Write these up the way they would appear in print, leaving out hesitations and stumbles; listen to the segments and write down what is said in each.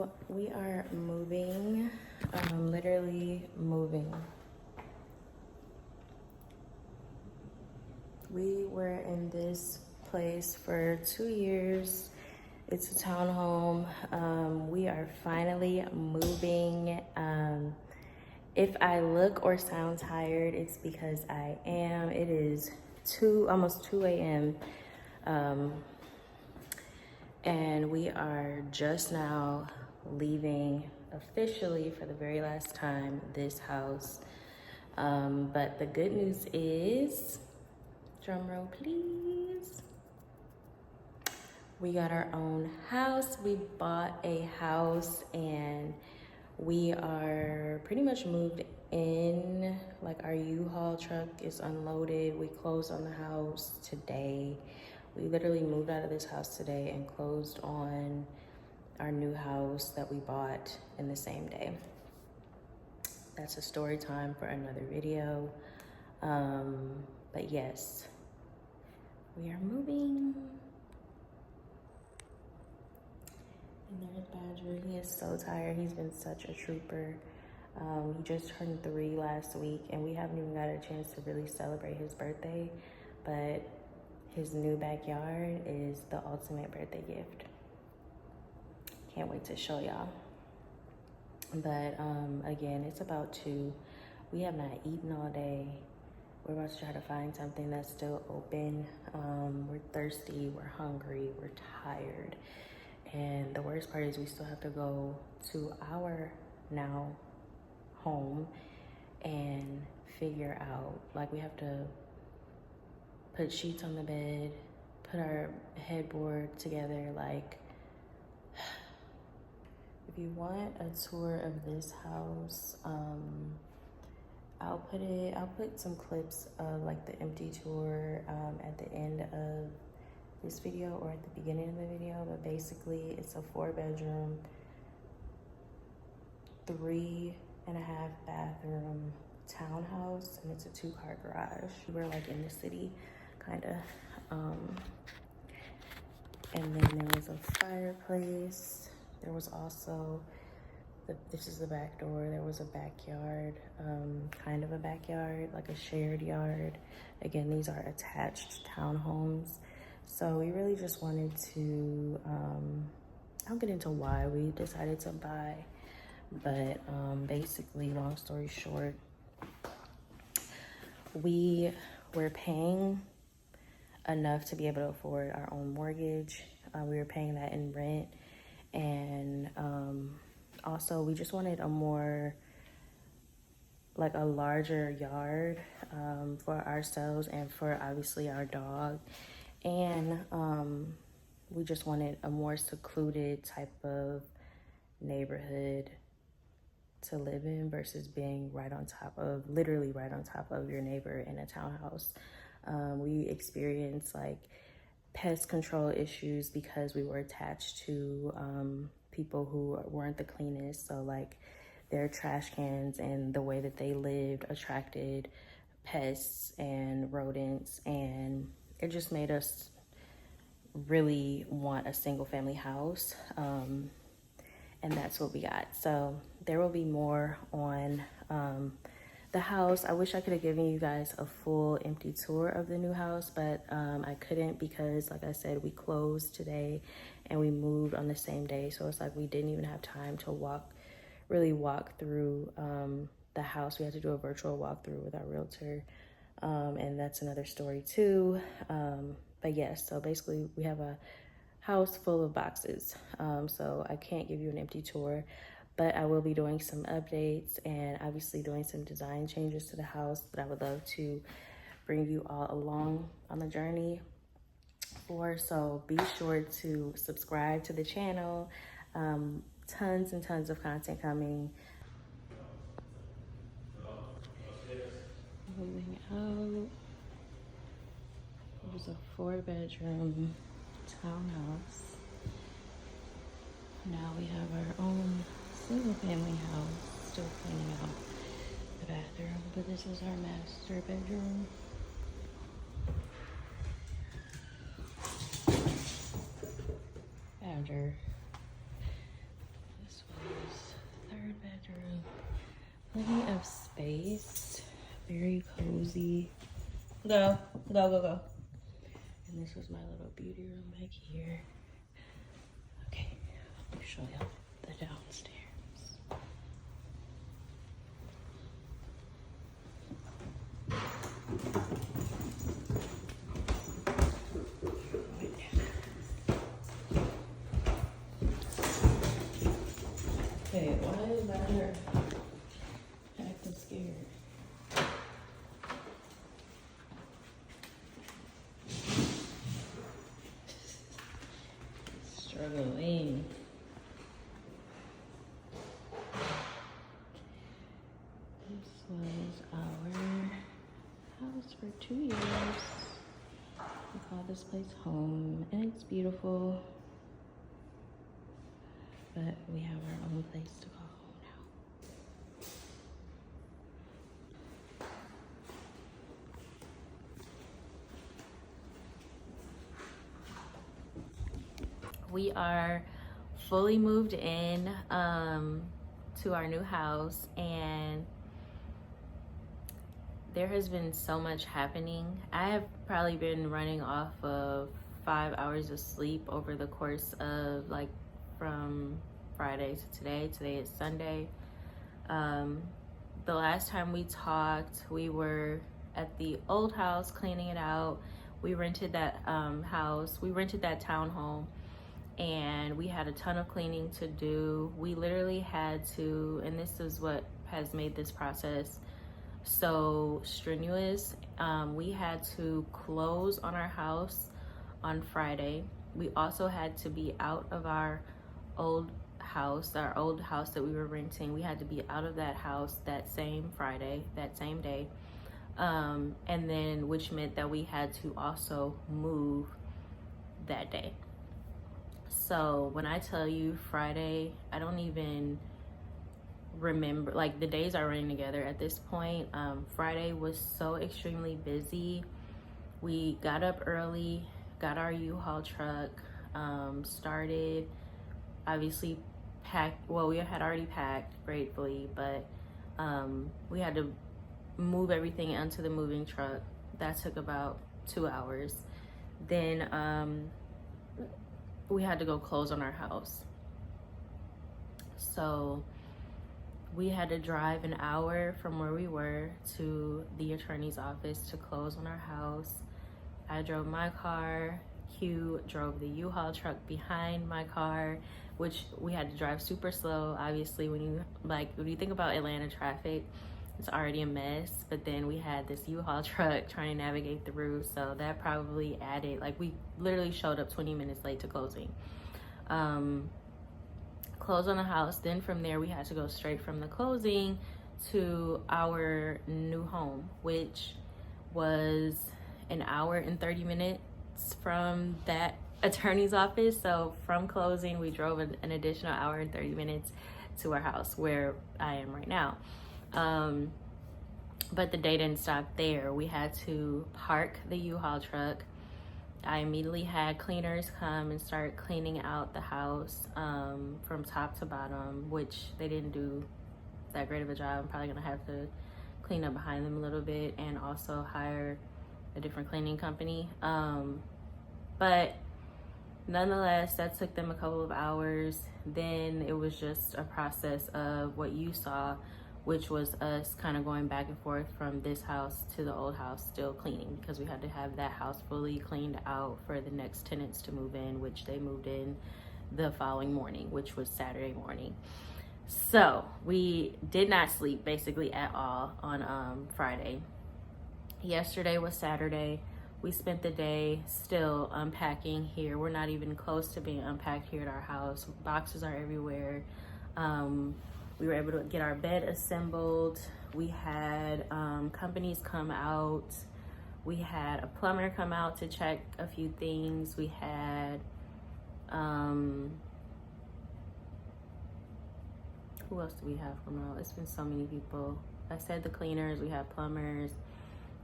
So we are moving, literally moving. We were in this place for 2 years. It's a townhome. We are finally moving. If I look or sound tired, it's because I am. It is almost 2 a.m. And we are just now leaving officially for the very last time this house. But the good news is, drum roll please, we got our own house. We bought a house and we are pretty much moved in. Like, our U-Haul truck is unloaded. We closed on the house today. We literally moved out of this house today and closed on our new house that we bought in the same day. That's a story time for another video. But yes, we are moving. And there's Badger. He is so tired. He's been such a trooper. He just turned 3 last week, and we haven't even got a chance to really celebrate his birthday. But his new backyard is the ultimate birthday gift. Can't wait to show y'all. But again, it's about 2. We have not eaten all day. We're about to try to find something that's still open. We're thirsty, we're hungry, we're tired. And the worst part is we still have to go to our now home and figure out, like, we have to put sheets on the bed, put our headboard together. Like, if you want a tour of this house, I'll put some clips of like the empty tour at the end of this video or at the beginning of the video. But basically, it's a 4-bedroom, 3.5 bathroom townhouse, and it's a 2-car garage. We're like in the city, kind of. And then there was a fireplace. There was also this is the back door. There was a backyard, kind of a backyard, like a shared yard. Again, these are attached townhomes. So we really just wanted to, I'll get into why we decided to buy, but basically, long story short, we were paying enough to be able to afford our own mortgage. We were paying that in rent, and also we just wanted a more, like, a larger yard for ourselves and for obviously our dog. And we just wanted a more secluded type of neighborhood to live in versus being literally right on top of your neighbor in a townhouse. We experienced like pest control issues because we were attached to people who weren't the cleanest. So like their trash cans and the way that they lived attracted pests and rodents, and it just made us really want a single family house. And that's what we got. So there will be more on the house. I wish I could have given you guys a full empty tour of the new house, but I couldn't because, like I said, we closed today and we moved on the same day. So it's like we didn't even have time to really walk through the house. We had to do a virtual walkthrough with our realtor, and that's another story too. But yes, so basically we have a house full of boxes. So I can't give you an empty tour, but I will be doing some updates and obviously doing some design changes to the house that I would love to bring you all along on the journey for. So be sure to subscribe to the channel. Tons and tons of content coming. Moving out. It was a 4-bedroom townhouse. Now we have our own single family house. Still cleaning out the bathroom, but this is our master bedroom. Badger. This Plenty of space, very cozy. Go, go, go, go. And this was my little beauty room back here. Okay, let me show y'all the downstairs. Okay, why is that here? Acting scared. Struggling. This was our house for 2 years. We call this place home, and it's beautiful. But we have our own place to call home now. We are fully moved in to our new house, and there has been so much happening. I have probably been running off of 5 hours of sleep over the course of like from Friday to today. Today is Sunday. The last time we talked, we were at the old house cleaning it out. We rented that house. We rented that townhome, and we had a ton of cleaning to do. We literally had to, and this is what has made this process so strenuous. We had to close on our house on Friday. We also had to be out of our old house that we were renting. We had to be out of that house that same Friday, that same day. And then, which meant that we had to also move that day. So when I tell you Friday, I don't even remember, like the days are running together at this point. Friday was so extremely busy. We got up early, got our U-Haul truck, started, obviously packed. Well, we had already packed, gratefully, but we had to move everything onto the moving truck. That took about 2 hours. Then we had to go close on our house. So we had to drive an hour from where we were to the attorney's office to close on our house. I drove my car. Q drove the U-Haul truck behind my car, which we had to drive super slow. Obviously, when you think about Atlanta traffic, it's already a mess, but then we had this U-Haul truck trying to navigate through, so that probably added, like, we literally showed up 20 minutes late to closing. Close on the house. Then from there, we had to go straight from the closing to our new home, which was an hour and 30 minutes from that attorney's office. So from closing, we drove an additional hour and 30 minutes to our house where I am right now. But the day didn't stop there. We had to park the U-Haul truck. I immediately had cleaners come and start cleaning out the house from top to bottom, which they didn't do that great of a job. I'm probably gonna have to clean up behind them a little bit and also hire a different cleaning company. But nonetheless, that took them a couple of hours. Then it was just a process of what you saw, which was us kind of going back and forth from this house to the old house, still cleaning, because we had to have that house fully cleaned out for the next tenants to move in, which they moved in the following morning, which was Saturday morning. So we did not sleep basically at all on Friday. Yesterday was Saturday. We spent the day still unpacking here. We're not even close to being unpacked here at our house. Boxes are everywhere. We were able to get our bed assembled. We had companies come out. We had a plumber come out to check a few things. We had, who else do we have come out? It's been so many people. I said the cleaners, we had plumbers.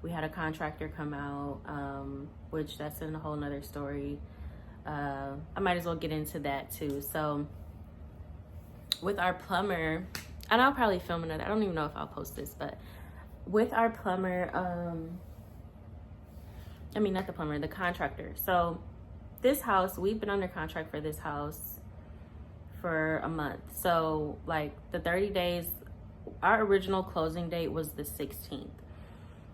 We had a contractor come out, which that's in a whole nother story. I might as well get into that too. So with our plumber, and I'll probably film another, I don't even know if I'll post this, but with our plumber, I mean, not the plumber, the contractor. So this house, we've been under contract for this house for a month. So like the 30 days, our original closing date was the 16th,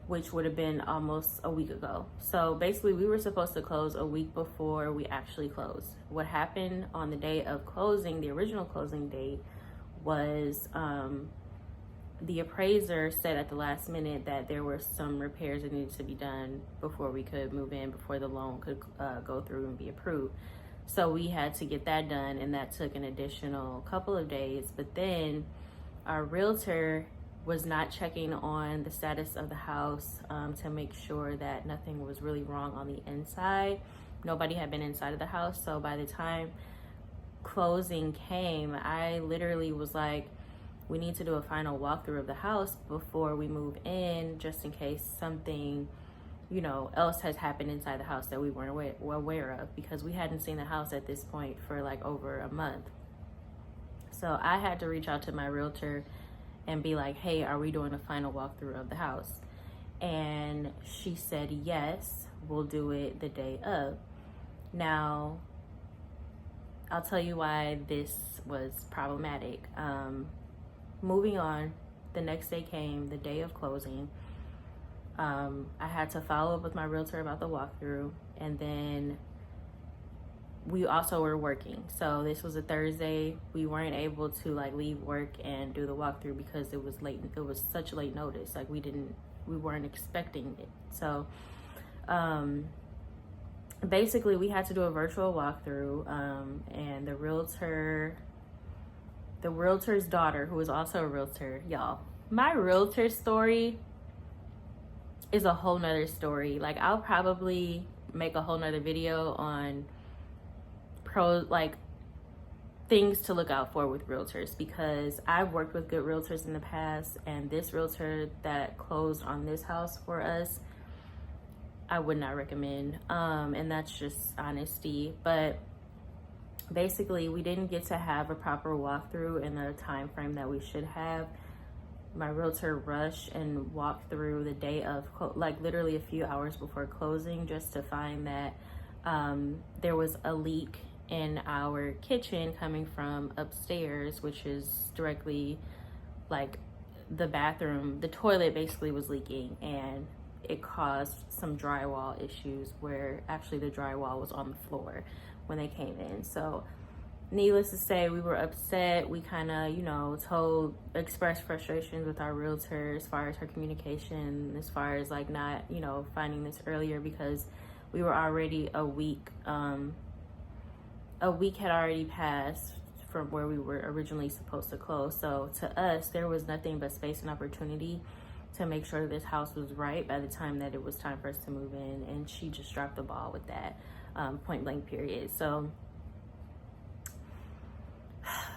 which would have been almost a week ago. So basically we were supposed to close a week before we actually closed. What happened on the day of closing, the original closing date, was the appraiser said at the last minute that there were some repairs that needed to be done before we could move in, before the loan could go through and be approved. So we had to get that done, and that took an additional couple of days. But then our realtor was not checking on the status of the house to make sure that nothing was really wrong on the inside. Nobody had been inside of the house. So by the time closing came, I literally was like, we need to do a final walkthrough of the house before we move in, just in case something, you know, else has happened inside the house that we weren't aware of, because we hadn't seen the house at this point for like over a month. So I had to reach out to my realtor and be like, hey, are we doing a final walkthrough of the house? And she said, yes, we'll do it the day of. Now, I'll tell you why this was problematic. Moving on, the next day came, the day of closing. I had to follow up with my realtor about the walkthrough, and then we also were working. So this was a Thursday. We weren't able to like leave work and do the walkthrough because it was late. It was such late notice. Like we weren't expecting it. So basically we had to do a virtual walkthrough, and the realtor's daughter, who was also a realtor, y'all, my realtor story is a whole nother story. Like I'll probably make a whole nother video on like things to look out for with realtors, because I've worked with good realtors in the past, and this realtor that closed on this house for us, I would not recommend, and that's just honesty. But basically we didn't get to have a proper walkthrough in the time frame that we should have. My realtor rushed and walked through the day of, like literally a few hours before closing, just to find that there was a leak in our kitchen coming from upstairs, which is directly like the bathroom. The toilet basically was leaking, and it caused some drywall issues where actually the drywall was on the floor when they came in. So needless to say, we were upset. We kind of, you know, expressed frustrations with our realtor as far as her communication, as far as like not, you know, finding this earlier, because we were already a week had already passed from where we were originally supposed to close. So to us, there was nothing but space and opportunity to make sure this house was right by the time that it was time for us to move in, and she just dropped the ball with that, point blank period. So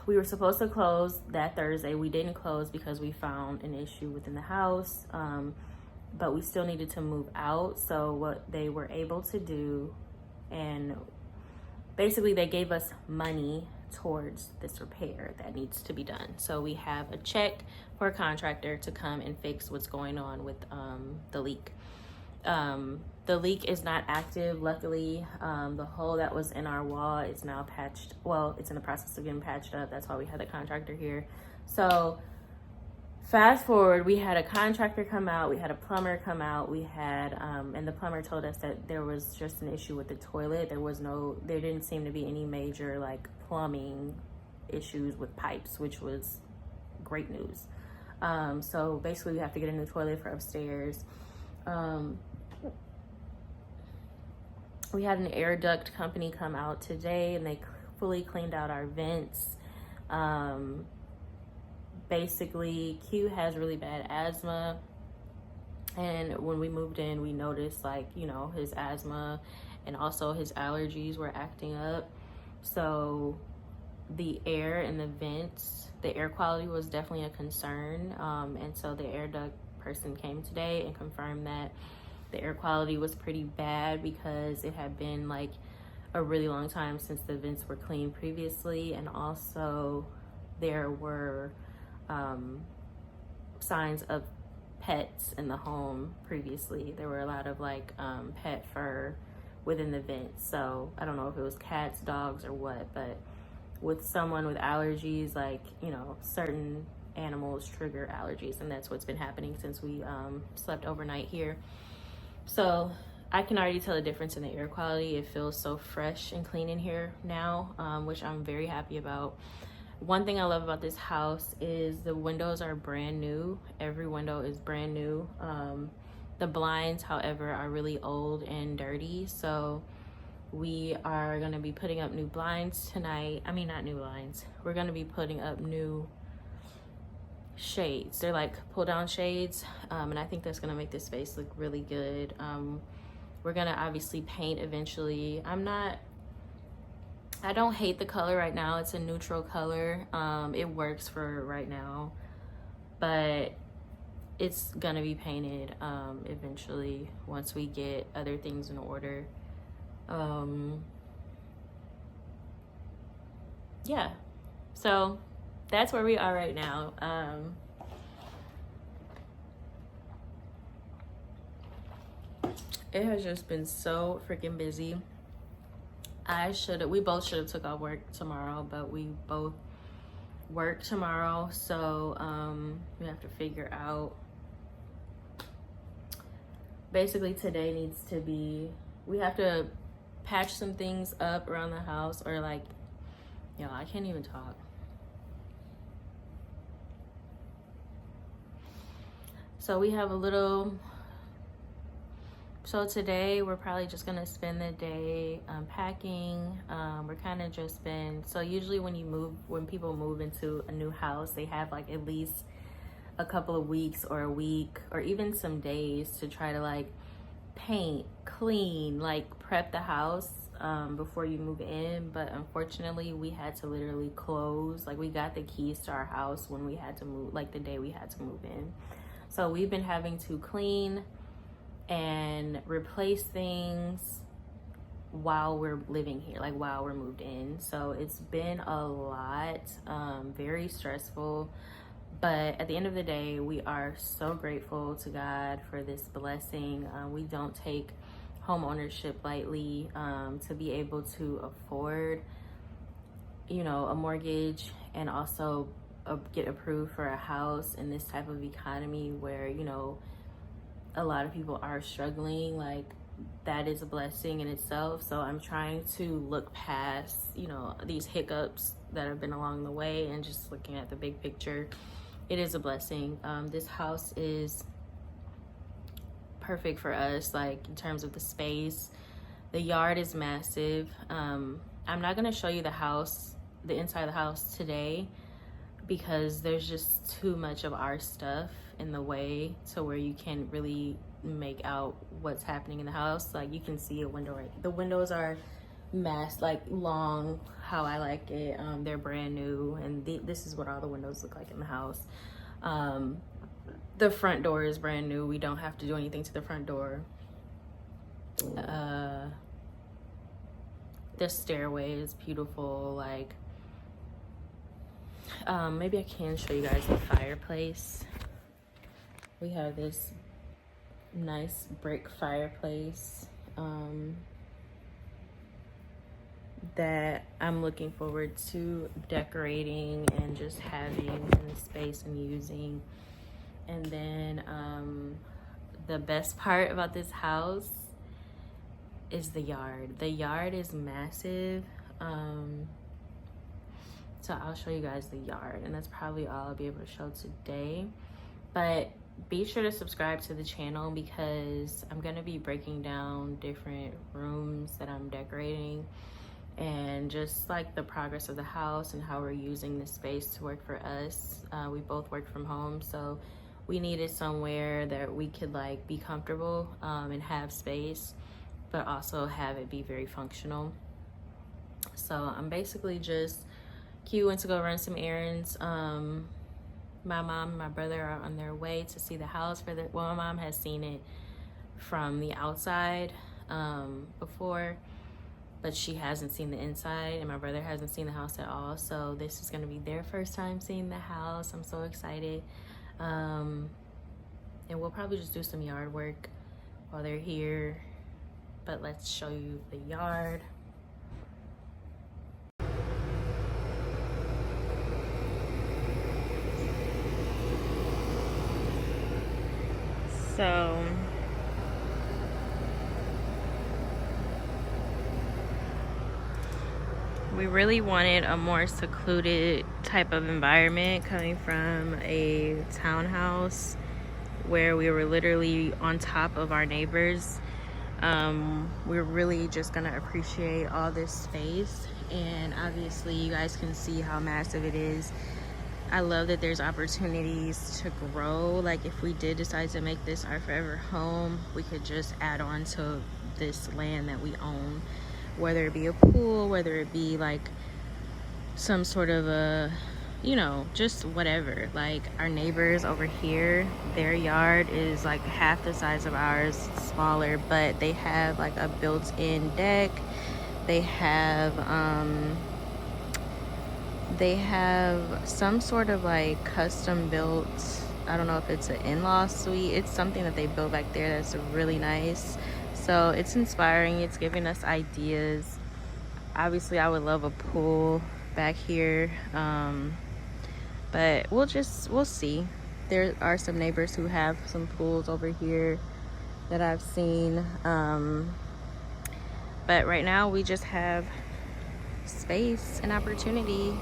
we were supposed to close that Thursday. We didn't close because we found an issue within the house, but we still needed to move out. So what they were able to do, and basically they gave us money towards this repair that needs to be done. So we have a check for a contractor to come and fix what's going on with the leak. The leak is not active, luckily. The hole that was in our wall is now patched. Well, it's in the process of getting patched up. That's why we had the contractor here. So fast forward, we had a contractor come out, we had a plumber come out, we had, and the plumber told us that there was just an issue with the toilet. There didn't seem to be any major like plumbing issues with pipes, which was great news. So basically we have to get a new toilet for upstairs. We had an air duct company come out today, and they fully cleaned out our vents. Basically, Q has really bad asthma, and when we moved in, we noticed, like, you know, his asthma and also his allergies were acting up. So the air in the vents, the air quality was definitely a concern, and so the air duct person came today and confirmed that the air quality was pretty bad, because it had been like a really long time since the vents were cleaned previously, and also there were signs of pets in the home previously. There were a lot of like pet fur within the vents. So I don't know if it was cats, dogs, or what, but with someone with allergies, like, you know, certain animals trigger allergies, and that's what's been happening since we slept overnight here. So I can already tell a difference in the air quality. It feels so fresh and clean in here now, which I'm very happy about. One thing I love about this house is the windows are brand new. Every window is brand new. The blinds, however, are really old and dirty. So we are gonna be putting up new blinds tonight. I mean, not new blinds. We're gonna be putting up new shades. They're like pull down shades. And I think that's gonna make this space look really good. We're gonna obviously paint eventually. I don't hate the color right now. It's a neutral color. It works for right now, but it's gonna be painted eventually once we get other things in order. Yeah, so that's where we are right now. It has just been so freaking busy. We both should have took off work tomorrow, but we both work tomorrow, so we have to figure out. Basically today needs to be, we have to patch some things up around the house, or like, you know, I can't even talk. So we have a little, so today we're probably just gonna spend the day unpacking. We're kind of just been, so usually when people move into a new house, they have like at least a couple of weeks or a week or even some days to try to like paint, clean, like prep the house before you move in. But unfortunately we had to literally close, like we got the keys to our house when we had to move, like the day we had to move in. So we've been having to clean and replace things while we're living here, like while we're moved in. So it's been a lot, very stressful, but at the end of the day, we are so grateful to God for this blessing. We don't take home ownership lightly. To be able to afford, you know, a mortgage and also get approved for a house in this type of economy where, you know, a lot of people are struggling, like that is a blessing in itself. So I'm trying to look past, you know, these hiccups that have been along the way and just looking at the big picture. It is a blessing. This house is perfect for us, like in terms of the space. The yard is massive. I'm not gonna show you the house, the inside of the house today, because there's just too much of our stuff in the way to where you can't really make out what's happening in the house. Like you can see a window, right? The windows are like long, how I like it. They're brand new, and this is what all the windows look like in the house. The front door is brand new. We don't have to do anything to the front door. The stairway is beautiful. Like maybe I can show you guys the fireplace. We have this nice brick fireplace that I'm looking forward to decorating and just having in the space and using. And then the best part about this house is the yard. The yard is massive. So I'll show you guys the yard, and that's probably all I'll be able to show today. But be sure to subscribe to the channel because I'm gonna be breaking down different rooms that I'm decorating and just like the progress of the house and how we're using the space to work for us. We both work from home, so we needed somewhere that we could like be comfortable and have space, but also have it be very functional. So I'm basically just, Q went to go run some errands. My mom and my brother are on their way to see the house. Well, my mom has seen it from the outside before, but she hasn't seen the inside, and my brother hasn't seen the house at all. So this is gonna be their first time seeing the house. I'm so excited. And we'll probably just do some yard work while they're here, but let's show you the yard. So we really wanted a more secluded type of environment, coming from a townhouse where we were literally on top of our neighbors. We're really just gonna appreciate all this space, and obviously you guys can see how massive it is. I love that there's opportunities to grow. Like if we did decide to make this our forever home, we could just add on to this land that we own, whether it be a pool, whether it be like some sort of a, you know, just whatever. Like our neighbors over here, their yard is like half the size of ours, smaller, but they have like a built-in deck. They have some sort of like custom built, I don't know if it's an in-law suite, it's something that they built back there that's really nice. So it's inspiring, it's giving us ideas. Obviously I would love a pool back here, but we'll see. There are some neighbors who have some pools over here that I've seen, but right now we just have space and opportunity.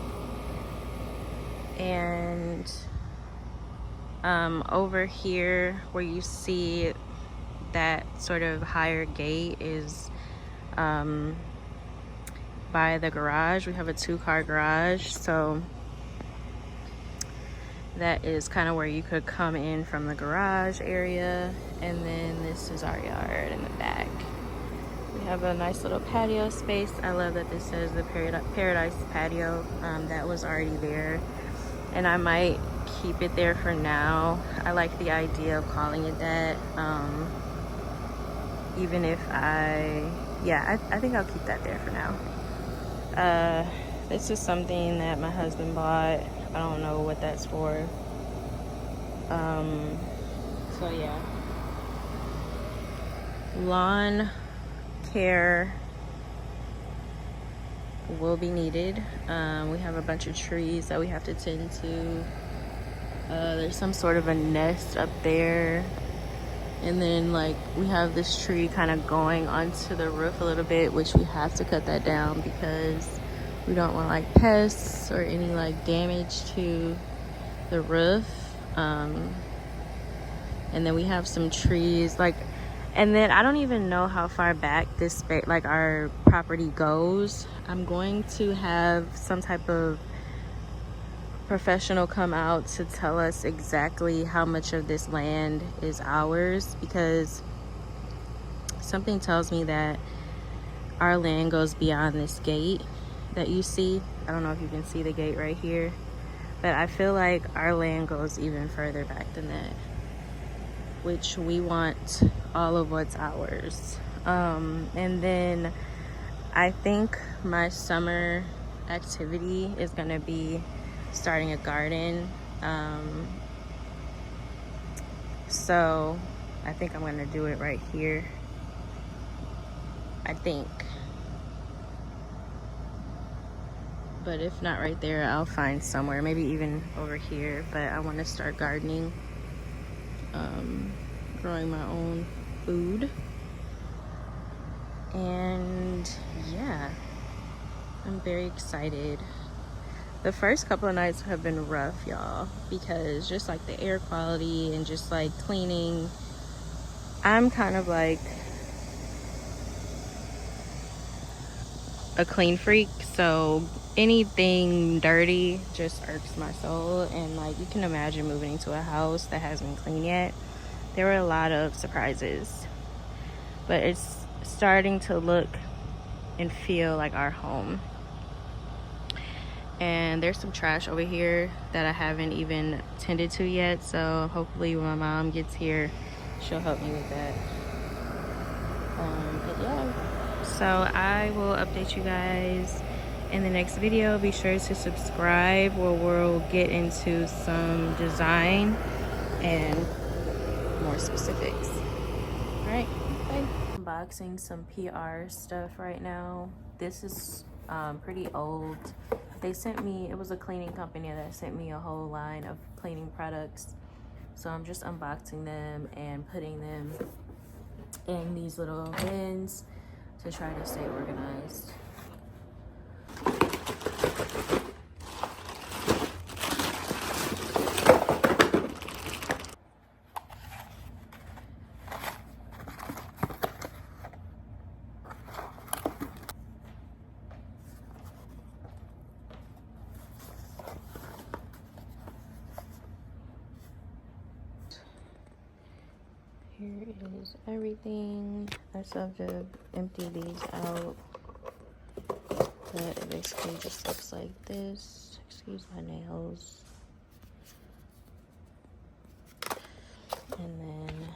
And over here where you see that sort of higher gate is by the garage. We have a 2-car garage, so that is kind of where you could come in from the garage area. And then this is our yard in the back. We have a nice little patio space. I love that this says the Paradise Patio. That was already there, and I might keep it there for now. I like the idea of calling it that. Even if I think I'll keep that there for now. This is something that my husband bought. I don't know what that's for. So yeah. Lawn care will be needed. We have a bunch of trees that we have to tend to. There's some sort of a nest up there, and then like we have this tree kind of going onto the roof a little bit, which we have to cut that down because we don't want like pests or any like damage to the roof. And then we have some trees like, and then I don't even know how far back this space, like our property goes. I'm going to have some type of professional come out to tell us exactly how much of this land is ours, because something tells me that our land goes beyond this gate that you see. I don't know if you can see the gate right here, but I feel like our land goes even further back than that, which we want all of what's ours. And then I think my summer activity is gonna be starting a garden. So I think I'm gonna do it right here. I think. But if not right there, I'll find somewhere, maybe even over here. But I want to start gardening, growing my own food. And yeah, I'm very excited. The first couple of nights have been rough, y'all, because just like the air quality and just like cleaning, I'm kind of like a clean freak, so anything dirty just irks my soul. And like you can imagine moving into a house that hasn't been cleaned yet. There were a lot of surprises, but it's starting to look and feel like our home. And there's some trash over here that I haven't even tended to yet, so hopefully when my mom gets here she'll help me with that. But yeah, So I will update you guys in the next video. Be sure to subscribe where we'll get into some design and more specifics. All right, bye. Unboxing some PR stuff right now. This is pretty old. They sent me, it was a cleaning company that sent me a whole line of cleaning products. So I'm just unboxing them and putting them in these little bins to try to stay organized. Here is everything. I still have to empty these out. But it basically just looks like this. Excuse my nails. And then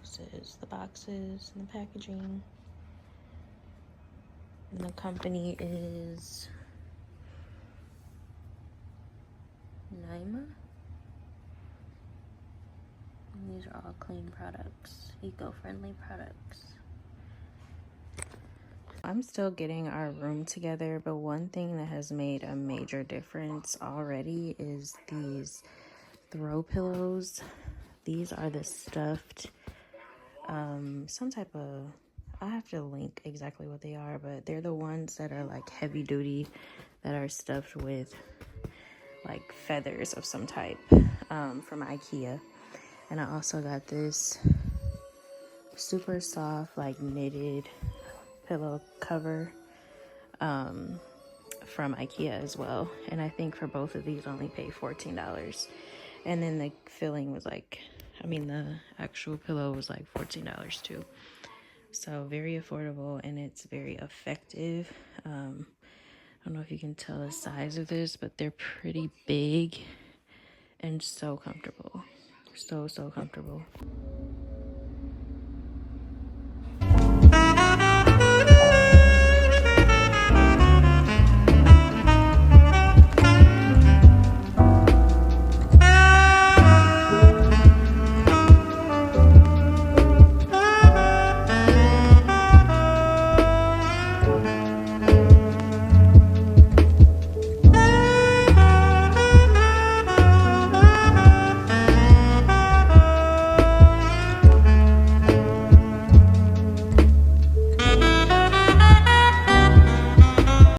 this is the boxes and the packaging. And the company is Naima. And these are all clean products, eco-friendly products. I'm still getting our room together, but one thing that has made a major difference already is these throw pillows. These are the stuffed, some type of, I have to link exactly what they are, but they're the ones that are like heavy duty, that are stuffed with like feathers of some type, from IKEA. And I also got this super soft, like knitted pillow cover from IKEA as well. And I think for both of these only paid $14. And then the filling was like, the actual pillow was like $14 too. So very affordable, and it's very effective. I don't know if you can tell the size of this, but they're pretty big and so comfortable. So comfortable.